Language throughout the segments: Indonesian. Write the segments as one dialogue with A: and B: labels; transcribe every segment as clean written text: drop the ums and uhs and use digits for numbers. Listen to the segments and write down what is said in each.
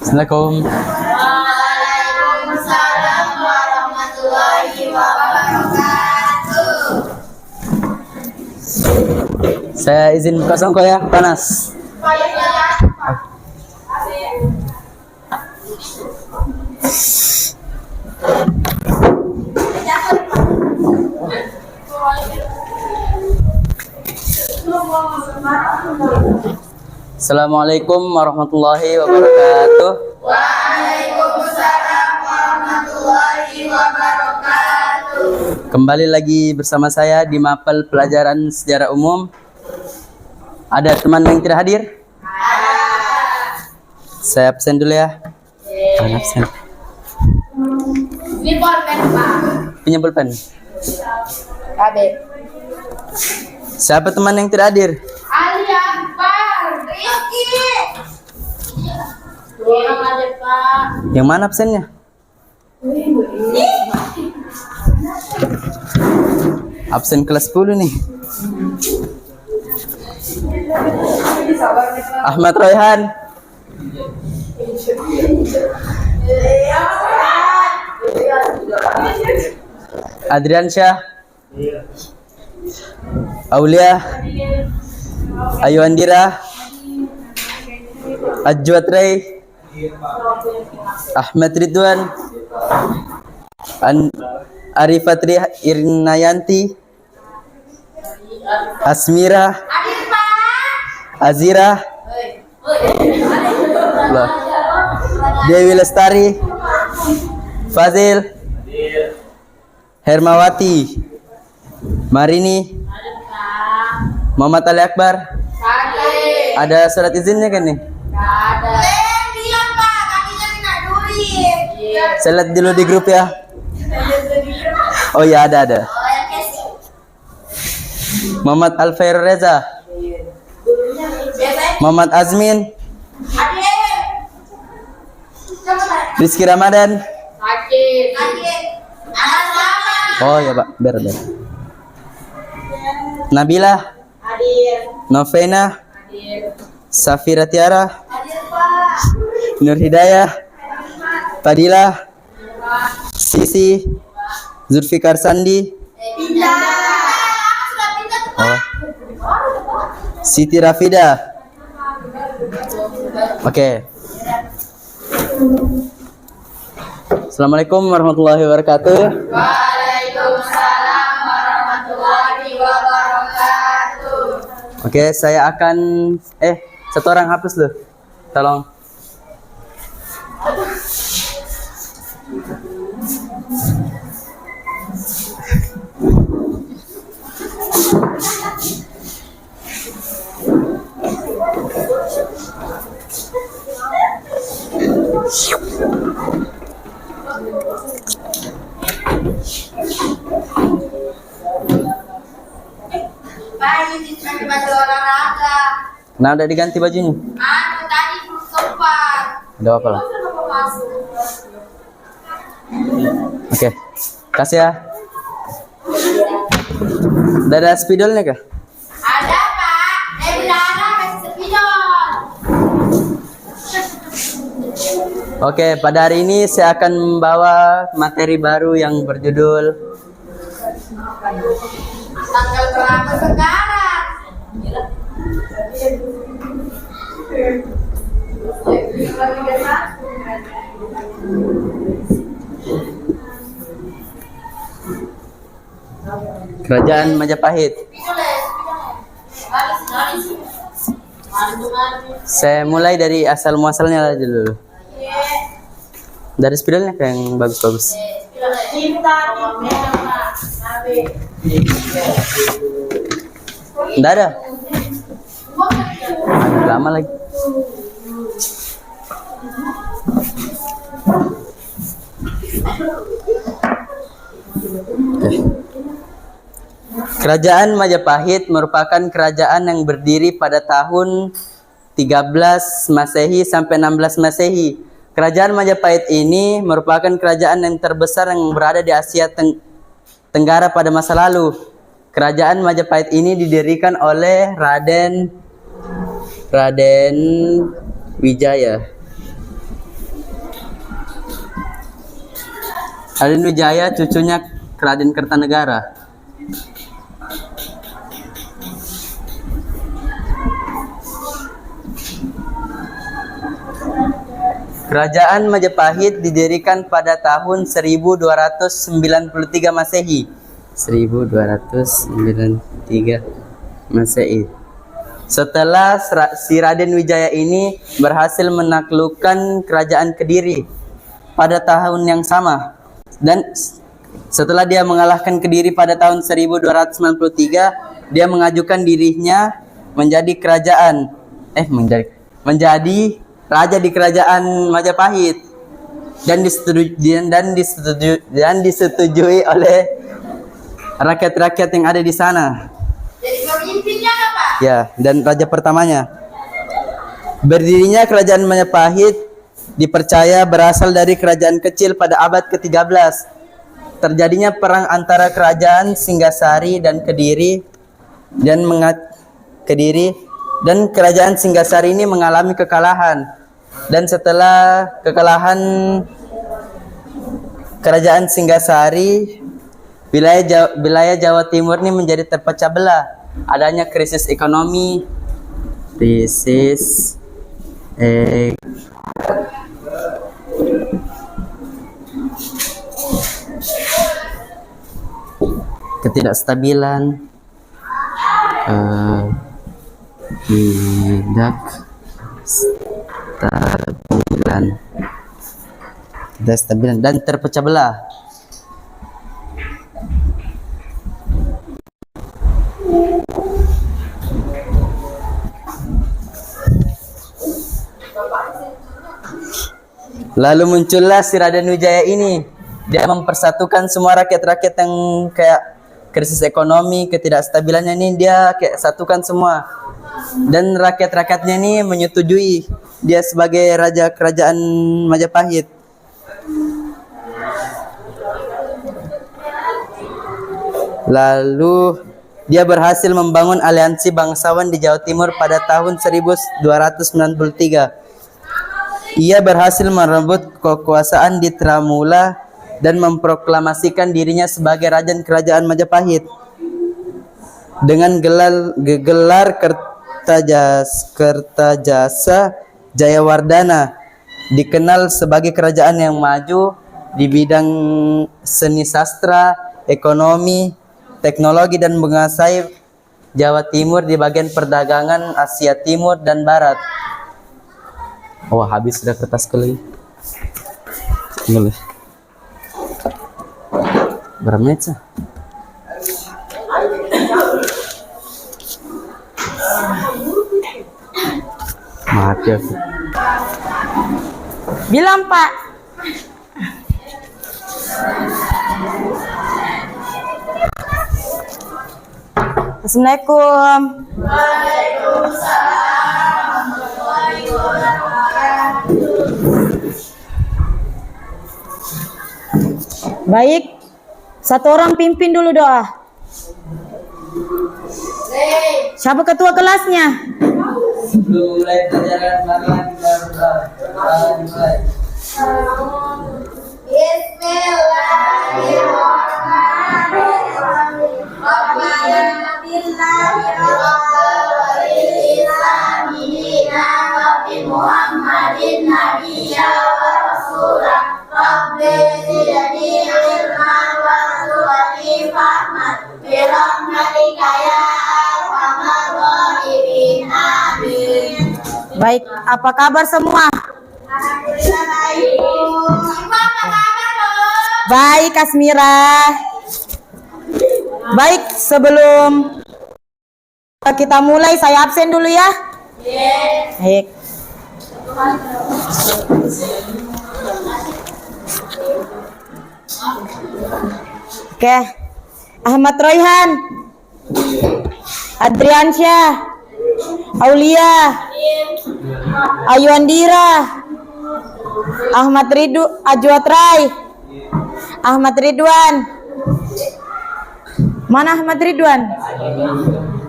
A: Assalamualaikum.
B: Waalaikumsalam warahmatullahi wabarakatuh.
A: Saya izin buka songkok ya, panas. Assalamualaikum warahmatullahi wabarakatuh.
B: Waalaikumsalam warahmatullahi wabarakatuh.
A: Kembali lagi bersama saya di mapel pelajaran sejarah umum. Ada teman yang tidak hadir? Saya absen dulu ya. Jangan absen.
B: Ini pulpen, Pak.
A: Punya pulpen.
B: Kabe.
A: Siapa teman yang tidak hadir?
B: Ali Akbar. Rizky. Orang ada, Pak.
A: Yang mana absennya? Absen kelas 10 nih. Ahmad Royhan. Adrian Syah. Aulia. Ayu Andira. Ajwat Ray. Ahmad Ridwan. Arifatri Irnayanti. Asmira.
B: Hadir, Pak.
A: Azira. Loh. Dewi Lestari. Fazil. Hermawati. Marini. Muhammad Ali Akbar.
B: Hadir.
A: Ada surat izinnya kan nih?
B: Ada. Diam, Pak. Kakinya kena duri.
A: Saya lihat dulu di grup ya. Oh iya ada.
B: Oh, yang kasih.
A: Muhammad Alfair Reza.
B: Biasanya
A: Muhammad Azmin.
B: hadir. Coba, Pak.
A: Rizky Ramadan.
B: Hadir. Hadir. Atas nama.
A: Oh ya Pak, biar. Nabila.
B: Hadir.
A: Novena.
B: Hadir.
A: Safira Tiara.
B: Hadir, Pak.
A: Nur Hidayah. Fadila. Sisi. Zulfikar Sandi.
B: Pindah. Sudah pindah tuh, Pak.
A: Oh. Siti Rafida. Oke. Assalamualaikum warahmatullahi wabarakatuh.
B: Waalaikumsalam warahmatullahi wabarakatuh.
A: Oke, saya akan satu orang hapus loh. Tolong.
B: Pak, ini diganti baju olahraga.
A: Nah, udah diganti bajunya.
B: Anu tadi belum sempat.
A: Ada apa lah?
B: Kenapa masuk?
A: Oke. Kasih ya. Udah ada spidolnya kah?
B: Ada, Pak. Belara kasih spidol.
A: Oke, pada hari ini saya akan membawa materi baru yang berjudul
B: Tanggal berapa sekarang?
A: Kerajaan Majapahit. Saya mulai dari asal muasalnya aja dulu. Dari spidolnya kayak yang bagus-bagus. Nggak ada. Lama lagi. Kerajaan Majapahit merupakan kerajaan yang berdiri pada tahun 13 Masehi sampai 16 Masehi. Kerajaan Majapahit ini merupakan kerajaan yang terbesar yang berada di Tenggara pada masa lalu. Kerajaan Majapahit ini didirikan oleh Raden Wijaya. Raden Wijaya cucunya Raden Kertanegara. Kerajaan Majapahit didirikan pada tahun 1293 Masehi. 1293 Masehi. Setelah si Raden Wijaya ini berhasil menaklukkan kerajaan Kediri pada tahun yang sama, dan setelah dia mengalahkan Kediri pada tahun 1293, dia mengajukan dirinya menjadi raja di kerajaan Majapahit dan disetujui oleh rakyat-rakyat yang ada di sana.
B: Jadi pemimpinnya apa?
A: Ya, dan raja pertamanya. Berdirinya kerajaan Majapahit dipercaya berasal dari kerajaan kecil pada abad ke-13. Terjadinya perang antara kerajaan Singgasari dan Kediri dan kerajaan Singgasari ini mengalami kekalahan. Dan setelah kekalahan kerajaan Singgasari, wilayah Jawa Timur ini menjadi terpecah belah. Adanya krisis ekonomi, ketidakstabilan, dan terpecah belah. Lalu muncullah si Raden Wijaya ini. Dia mempersatukan semua rakyat-rakyat yang kayak krisis ekonomi, ketidakstabilannya ini, dia kayak satukan semua. Dan rakyat-rakyatnya ini menyetujui dia sebagai raja kerajaan Majapahit. Lalu dia berhasil membangun aliansi bangsawan di Jawa Timur pada tahun 1293. Ia berhasil merebut kekuasaan di Tramula dan memproklamasikan dirinya sebagai raja kerajaan Majapahit. Dengan gelar Kertajasa Jayawardana, dikenal sebagai kerajaan yang maju di bidang seni sastra, ekonomi, teknologi, dan menguasai Jawa Timur di bagian perdagangan Asia Timur dan Barat. Oh, habis sudah kertas kulit. Boleh. Berapa menit sih? Mati aku.
C: Bilang, Pak. Assalamualaikum. Baik, satu orang pimpin dulu doa. Siapa ketua kelasnya?
A: Sebelum mulai pelajaran, marilah kita berdoa.
C: Baik, apa kabar semua? Baik, Asmira. Baik, sebelum kita mulai, saya absen dulu ya. Baik. Oke, Ahmad Royhan, Adriansyah, Aulia, Ayu Andira, Ahmad Ridwan, Mana Ahmad Ridwan?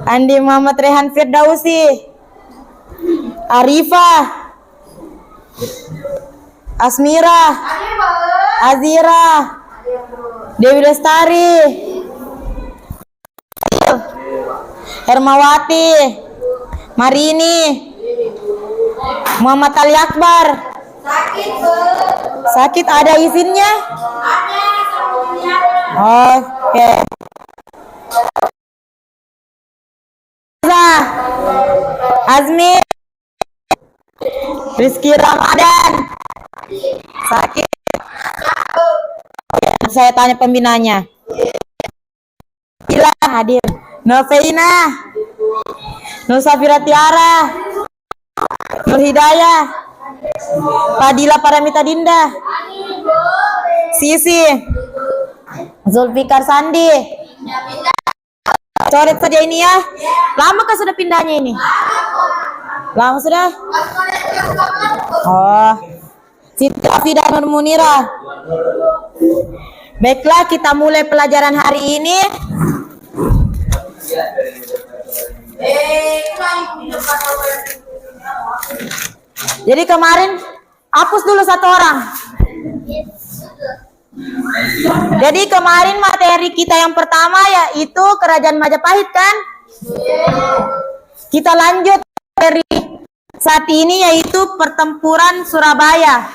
C: Andi Muhammad Rehan Firdausi. Arifah. Asmira. Azira. Dewi Lestari. Hermawati. Marini. Muhammad Ali Akbar.
B: Sakit, Bu.
C: Sakit ada izinnya?
B: Ada sama
C: Oke. Azmi. Rizky Ramadan. Sakit. Saya tanya pembinanya. Bila hadir. Noveina. Nusafira Tiara. Nur Hidayah. Fadila Paramita Dinda. Sisi. Zulfikar Sandi. Coret saja ini ya. Lama kah sudah pindahnya ini? Lama sudah? Oh. Siti Afida Nur Munira. Baiklah, kita mulai pelajaran hari ini. Jadi kemarin hapus dulu satu orang. Jadi kemarin materi kita yang pertama yaitu Kerajaan Majapahit kan? Kita lanjut materi saat ini yaitu Pertempuran Surabaya.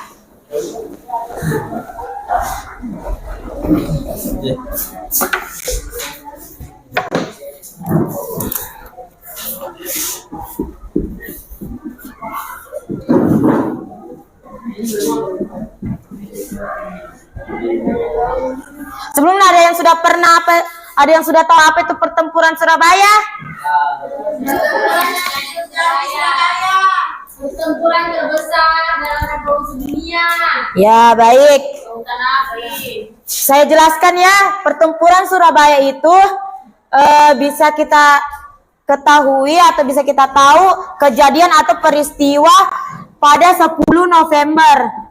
C: Sebelumnya ada yang sudah pernah ada yang sudah tahu apa itu Pertempuran Surabaya?
B: Pertempuran terbesar dalam revolusi dunia.
C: Ya, baik.
B: Lautan api.
C: Saya jelaskan ya, Pertempuran Surabaya itu bisa kita ketahui atau bisa kita tahu kejadian atau peristiwa pada 10 November.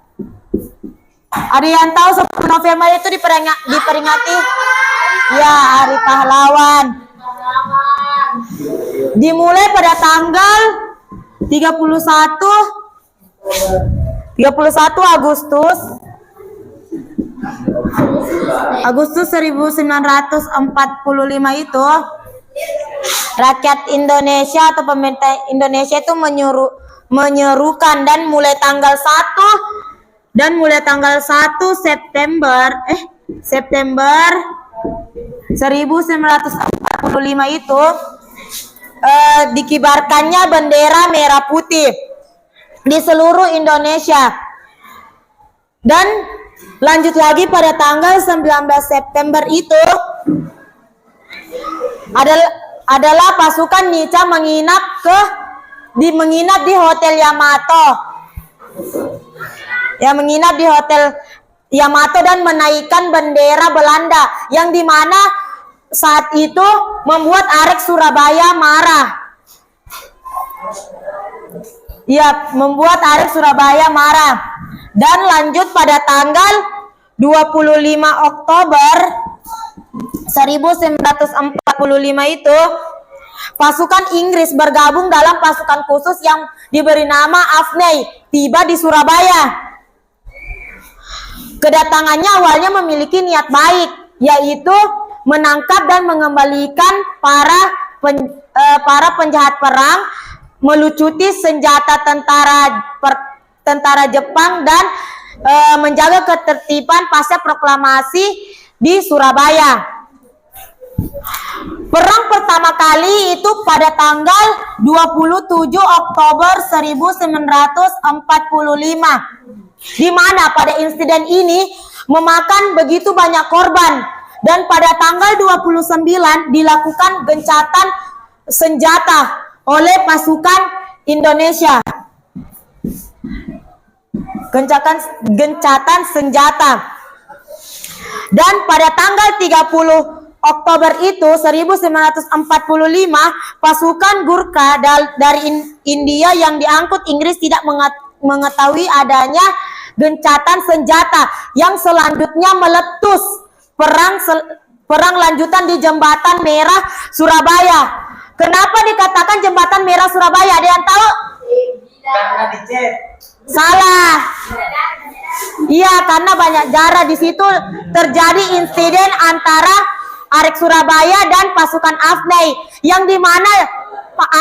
C: Ada yang tahu 10 November itu diperingati? Ya, Hari Pahlawan. Dimulai pada tanggal 31 Agustus 1945 itu rakyat Indonesia atau pemerintah Indonesia itu menyerukan dan mulai tanggal 1 September 1945 itu dikibarkannya bendera merah putih di seluruh Indonesia. Dan lanjut lagi pada tanggal 19 September itu adalah pasukan Nica menginap di Hotel Yamato. Ya, menginap di Hotel Yamato dan menaikkan bendera Belanda yang dimana saat itu membuat Arek Surabaya marah. Ya, membuat Arek Surabaya marah. Dan lanjut pada tanggal 25 Oktober 1945 itu pasukan Inggris bergabung dalam pasukan khusus yang diberi nama Afney tiba di Surabaya. Kedatangannya awalnya memiliki niat baik, yaitu menangkap dan mengembalikan para penjahat perang, melucuti senjata tentara Jepang dan menjaga ketertiban pasca proklamasi di Surabaya. Perang pertama kali itu pada tanggal 27 Oktober 1945. Di mana pada insiden ini memakan begitu banyak korban dan pada tanggal 29 dilakukan gencatan senjata oleh pasukan Indonesia. Gencatan senjata. Dan pada tanggal 30 Oktober itu 1945 pasukan Gurkha dari India yang diangkut Inggris tidak mengetahui adanya gencatan senjata yang selanjutnya meletus. perang lanjutan di Jembatan Merah Surabaya. Kenapa dikatakan Jembatan Merah Surabaya? Ada yang tahu?
A: Karena dicet.
C: Salah. Iya, karena banyak darah. Di situ terjadi insiden antara Arek Surabaya dan pasukan Afnei, yang dimana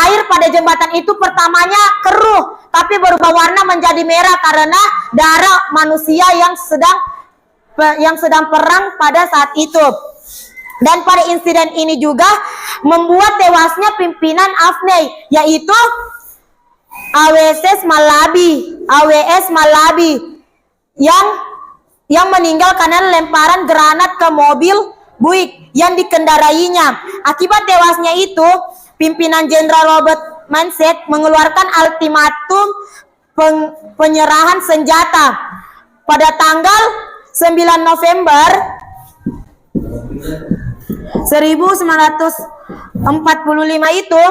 C: air pada jembatan itu pertamanya keruh, tapi berubah warna menjadi merah karena darah manusia yang sedang perang pada saat itu. Dan pada insiden ini juga membuat tewasnya pimpinan Afnei, yaitu AWS Malabi yang meninggal karena lemparan granat ke mobil Buick yang dikendarainya. Akibat tewasnya itu, pimpinan Jenderal Robert Manset mengeluarkan ultimatum penyerahan senjata pada tanggal 9 November 1945 itu.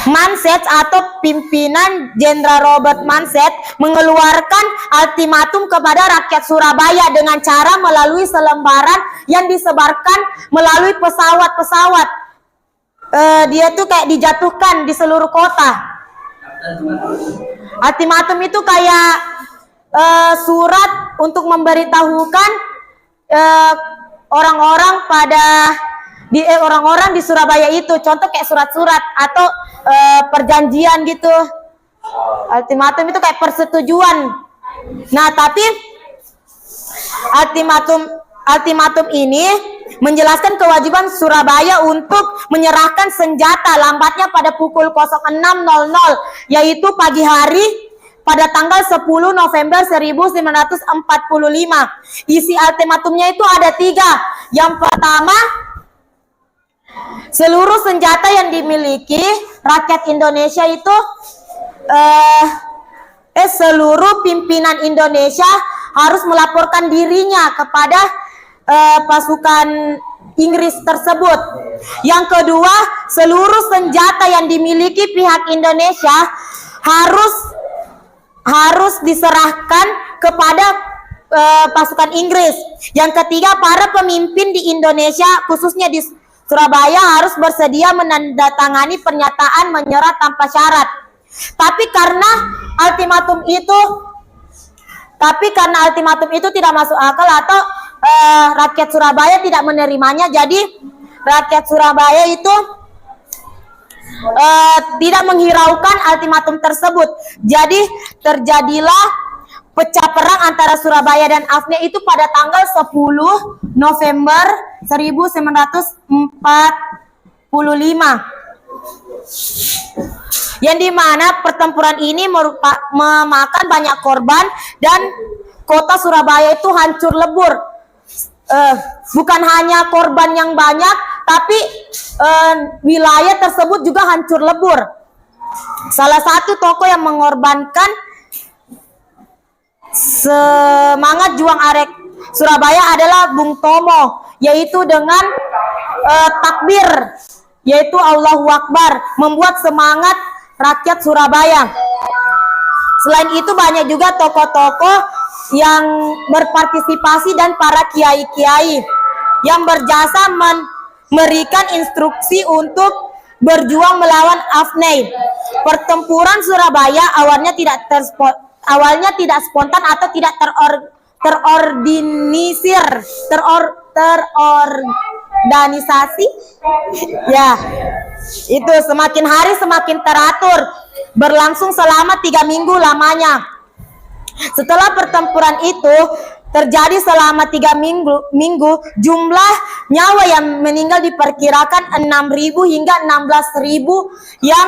C: Manset atau pimpinan Jenderal Robert Manset mengeluarkan ultimatum kepada rakyat Surabaya dengan cara melalui selembaran yang disebarkan melalui pesawat-pesawat. Dia tuh kayak dijatuhkan di seluruh kota. Ultimatum itu kayak surat untuk memberitahukan orang-orang orang-orang di Surabaya itu, contoh kayak surat-surat atau perjanjian gitu. Ultimatum itu kayak persetujuan. Nah, tapi ultimatum ini menjelaskan kewajiban Surabaya untuk menyerahkan senjata lambatnya pada pukul 06.00, yaitu pagi hari pada tanggal 10 November 1945. Isi ultimatumnya itu ada 3. Yang pertama, seluruh senjata yang dimiliki rakyat Indonesia itu seluruh pimpinan Indonesia harus melaporkan dirinya kepada pasukan Inggris tersebut. Yang kedua, seluruh senjata yang dimiliki pihak Indonesia harus diserahkan kepada pasukan Inggris. Yang ketiga, para pemimpin di Indonesia khususnya di Surabaya harus bersedia menandatangani pernyataan menyerah tanpa syarat. Tapi karena ultimatum itu tidak masuk akal atau rakyat Surabaya tidak menerimanya, jadi rakyat Surabaya itu tidak menghiraukan ultimatum tersebut. Jadi terjadilah pecah perang antara Surabaya dan Afnei itu pada tanggal 10 November 1945. Yang dimana pertempuran ini memakan banyak korban dan kota Surabaya itu hancur lebur. Bukan hanya korban yang banyak, tapi wilayah tersebut juga hancur lebur. Salah satu tokoh yang mengorbankan semangat juang Arek Surabaya adalah Bung Tomo, yaitu dengan takbir, yaitu Allahu Akbar, membuat semangat rakyat Surabaya. Selain itu banyak juga tokoh-tokoh yang berpartisipasi dan para kiai-kiai yang berjasa memberikan instruksi untuk berjuang melawan Afnei. Pertempuran Surabaya awalnya tidak spontan atau tidak terorganisasi. Ya, itu semakin hari semakin teratur, berlangsung selama 3 minggu lamanya. Setelah pertempuran itu terjadi selama 3 minggu, jumlah nyawa yang meninggal diperkirakan 6.000 hingga 16.000 yang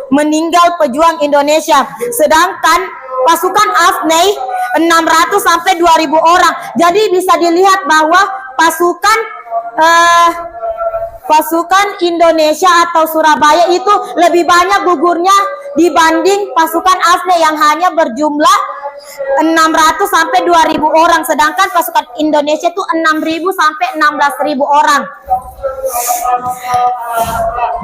C: meninggal pejuang Indonesia. Sedangkan pasukan Afnei 600 sampai 2.000 orang. Jadi bisa dilihat bahwa pasukan Indonesia atau Surabaya itu lebih banyak gugurnya dibanding pasukan Afnei yang hanya berjumlah 600 sampai 2.000 orang, sedangkan pasukan Indonesia itu 6.000 sampai 16.000 orang.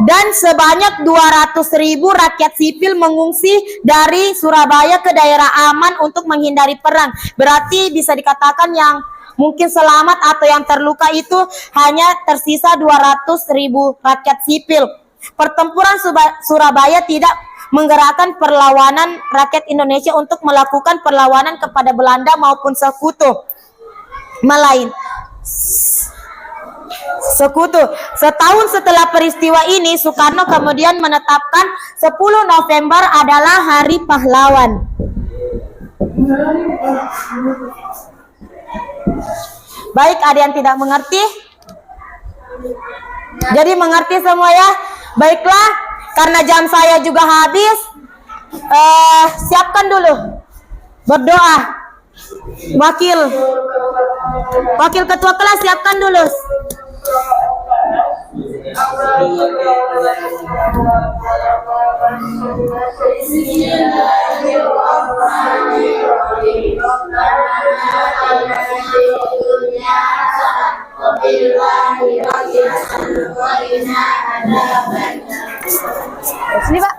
C: Dan sebanyak 200.000 rakyat sipil mengungsi dari Surabaya ke daerah aman untuk menghindari perang. Berarti bisa dikatakan yang mungkin selamat atau yang terluka itu hanya tersisa 200.000 rakyat sipil. Pertempuran Surabaya tidak menggerakkan perlawanan rakyat Indonesia untuk melakukan perlawanan kepada Belanda maupun sekutu. Setahun setelah peristiwa ini, Soekarno kemudian menetapkan 10 November adalah Hari Pahlawan. Baik, ada yang tidak mengerti? Jadi mengerti semua ya? Baiklah, karena jam saya juga habis, siapkan dulu berdoa. Wakil ketua kelas siapkan dulu. Sini Pak.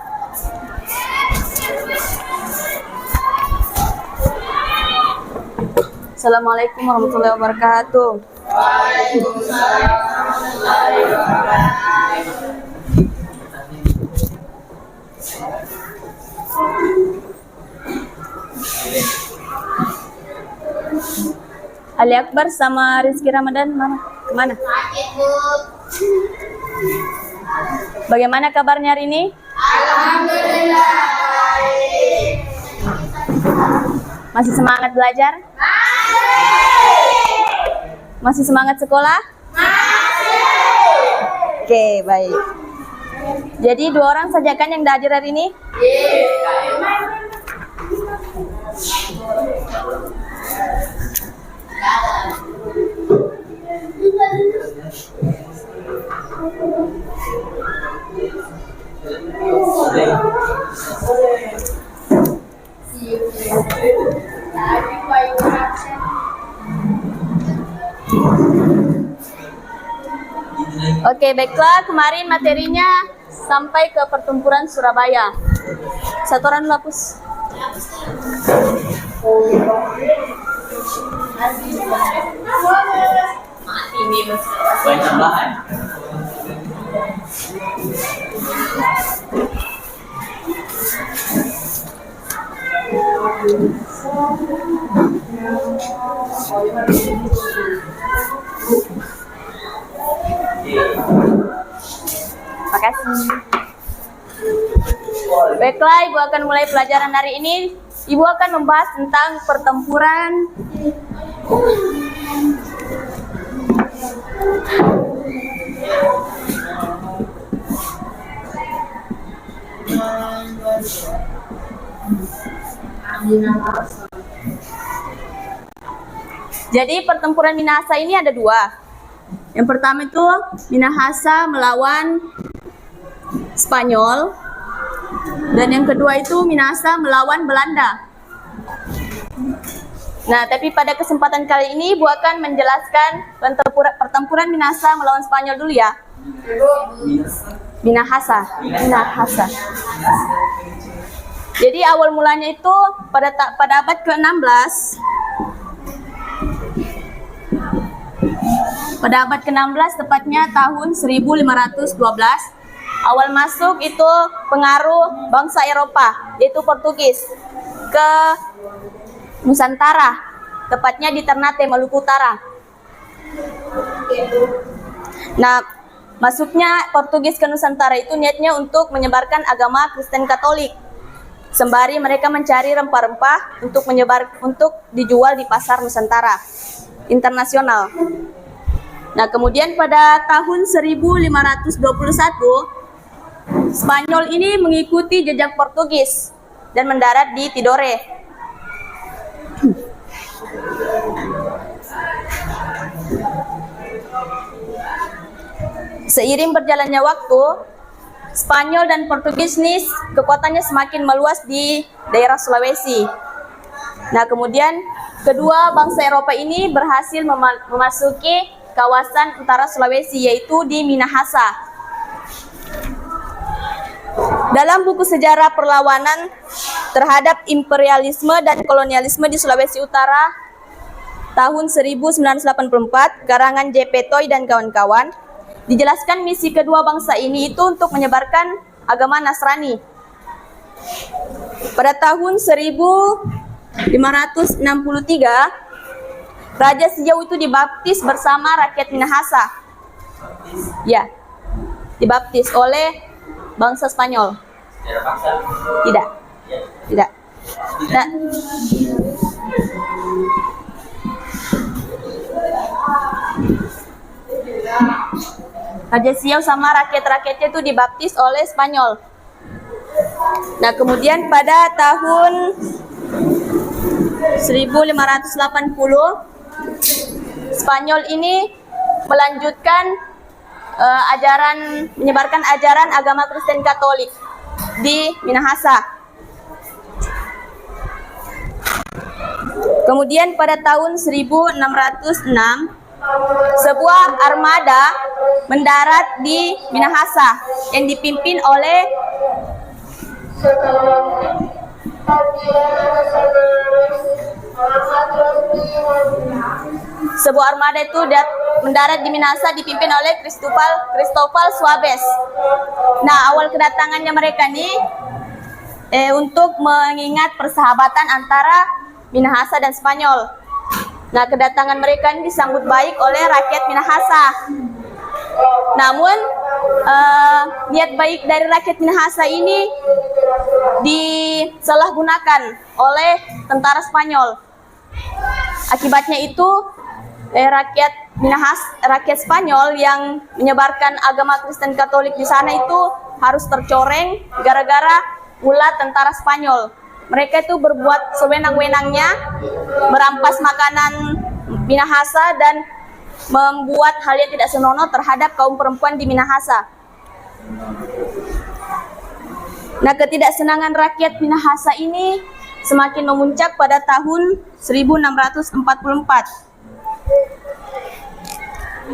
C: Assalamualaikum warahmatullahi wabarakatuh. Ali Akbar sama Rizky Ramadan kemana? Bagaimana kabarnya hari ini?
B: Alhamdulillah.
C: Masih semangat belajar? Masih semangat sekolah? Oke, baik. Jadi 2 orang saja kan yang hadir hari ini? Oke, baiklah. Kemarin materinya sampai ke pertempuran Surabaya. Setoran lapus.
A: Poin tambahan.
C: Makasih. Baiklah, Ibu akan mulai pelajaran hari ini. Ibu akan membahas tentang pertempuran Jadi pertempuran Minahasa ini ada 2. Yang pertama itu Minahasa melawan Spanyol, dan yang kedua itu Minahasa melawan Belanda. Nah, tapi pada kesempatan kali ini Ibu akan menjelaskan pertempuran Minahasa melawan Spanyol dulu ya. Minahasa. Jadi awal mulanya itu pada abad ke-16. Pada abad ke-16, tepatnya tahun 1512, awal masuk itu pengaruh bangsa Eropa, yaitu Portugis, ke Nusantara, tepatnya di Ternate, Maluku Utara. Nah, masuknya Portugis ke Nusantara itu niatnya untuk menyebarkan agama Kristen Katolik, sembari mereka mencari rempah-rempah untuk dijual di pasar Nusantara internasional. Nah, kemudian pada tahun 1521, Spanyol ini mengikuti jejak Portugis dan mendarat di Tidore. Seiring berjalannya waktu, Spanyol dan Portugis ini kekuatannya semakin meluas di daerah Sulawesi. Nah, kemudian kedua bangsa Eropa ini berhasil memasuki kawasan utara Sulawesi, yaitu di Minahasa. Dalam buku sejarah perlawanan terhadap imperialisme dan kolonialisme di Sulawesi Utara,
D: tahun 1984, karangan J.P. Toy dan kawan-kawan, dijelaskan misi kedua bangsa ini itu untuk menyebarkan agama Nasrani. Pada tahun 1563, Raja Siau itu dibaptis bersama rakyat Minahasa. Ya, dibaptis oleh bangsa Spanyol. Tidak. Tidak. Nah, Raja Siau sama rakyat-rakyatnya itu dibaptis oleh Spanyol. Nah, kemudian pada tahun 1580 Spanyol ini melanjutkan menyebarkan ajaran agama Kristen Katolik di Minahasa. Kemudian pada tahun 1606 sebuah armada mendarat di Minahasa yang dipimpin oleh mendarat di Minahasa dipimpin oleh Cristobal Suarez. Nah, awal kedatangannya mereka nih untuk mengingat persahabatan antara Minahasa dan Spanyol. Nah, kedatangan mereka ini disambut baik oleh rakyat Minahasa. Namun, niat baik dari rakyat Minahasa ini disalahgunakan oleh tentara Spanyol. Akibatnya itu, rakyat Spanyol yang menyebarkan agama Kristen Katolik di sana itu harus tercoreng gara-gara ulah tentara Spanyol. Mereka itu berbuat sewenang-wenangnya, merampas makanan Minahasa dan membuat hal yang tidak senonoh terhadap kaum perempuan di Minahasa. Nah, ketidaksenangan rakyat Minahasa ini semakin memuncak pada tahun 1644.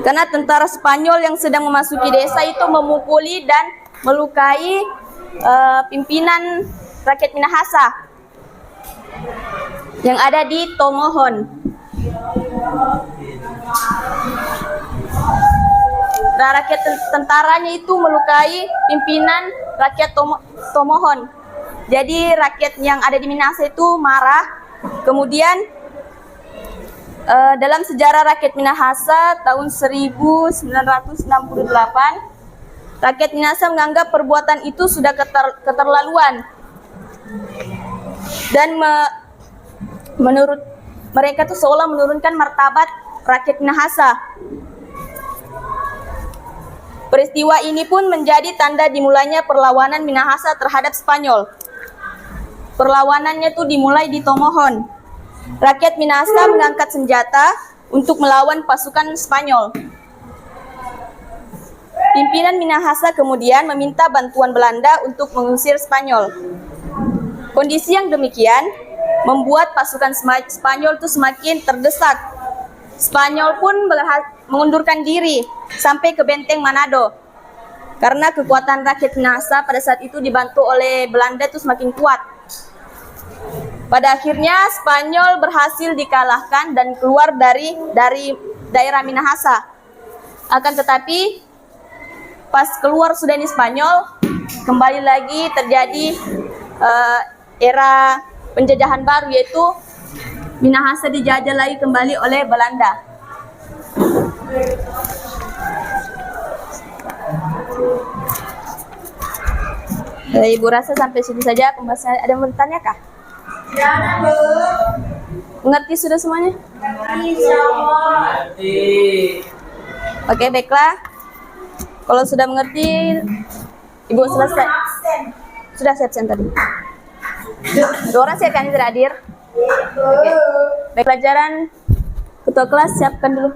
D: Karena tentara Spanyol yang sedang memasuki desa itu memukuli dan melukai pimpinan rakyat Minahasa yang ada di Tomohon. Nah, rakyat tentaranya itu melukai pimpinan rakyat Tomohon. Jadi rakyat yang ada di Minahasa itu marah. Kemudian dalam sejarah rakyat Minahasa tahun 1968, rakyat Minahasa menganggap perbuatan itu sudah keterlaluan. Dan menurut mereka itu seolah menurunkan martabat rakyat Minahasa. Peristiwa ini pun menjadi tanda dimulainya perlawanan Minahasa terhadap Spanyol. Perlawanannya itu dimulai di Tomohon. Rakyat Minahasa mengangkat senjata untuk melawan pasukan Spanyol. Pimpinan Minahasa kemudian meminta bantuan Belanda untuk mengusir Spanyol. Kondisi yang demikian membuat pasukan Spanyol itu semakin terdesak. Spanyol pun mengundurkan diri sampai ke benteng Manado. Karena kekuatan rakyat Minahasa pada saat itu dibantu oleh Belanda itu semakin kuat. Pada akhirnya Spanyol berhasil dikalahkan dan keluar dari daerah Minahasa. Akan tetapi pas keluar sudah ini Spanyol, kembali lagi terjadi era penjajahan baru, yaitu Minahasa dijajah lagi kembali oleh Belanda. Ibu rasa sampai sini saja pembahasan. Ada yang mau bertanya kah? Mengerti sudah semuanya? Oke, baiklah. Kalau sudah mengerti, Ibu selesai. Sudah siap tadi. Dua orang siapkan tidak hadir. Oke. Baik, pelajaran ketua kelas siapkan dulu.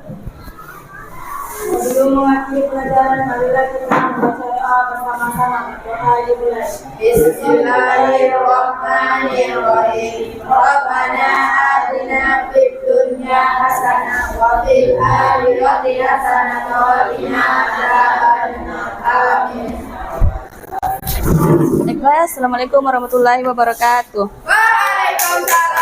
B: Sebelum mengakhiri pelajaran, marilah kita membaca doa bersama-sama. Bismillahirrahmanirrahim. Rabbana atina fid dunya hasanah wa fil akhirati hasanah wa qina adzabannar. Amin.
D: Baiklah, assalamualaikum warahmatullahi wabarakatuh.
B: Waalaikumsalam.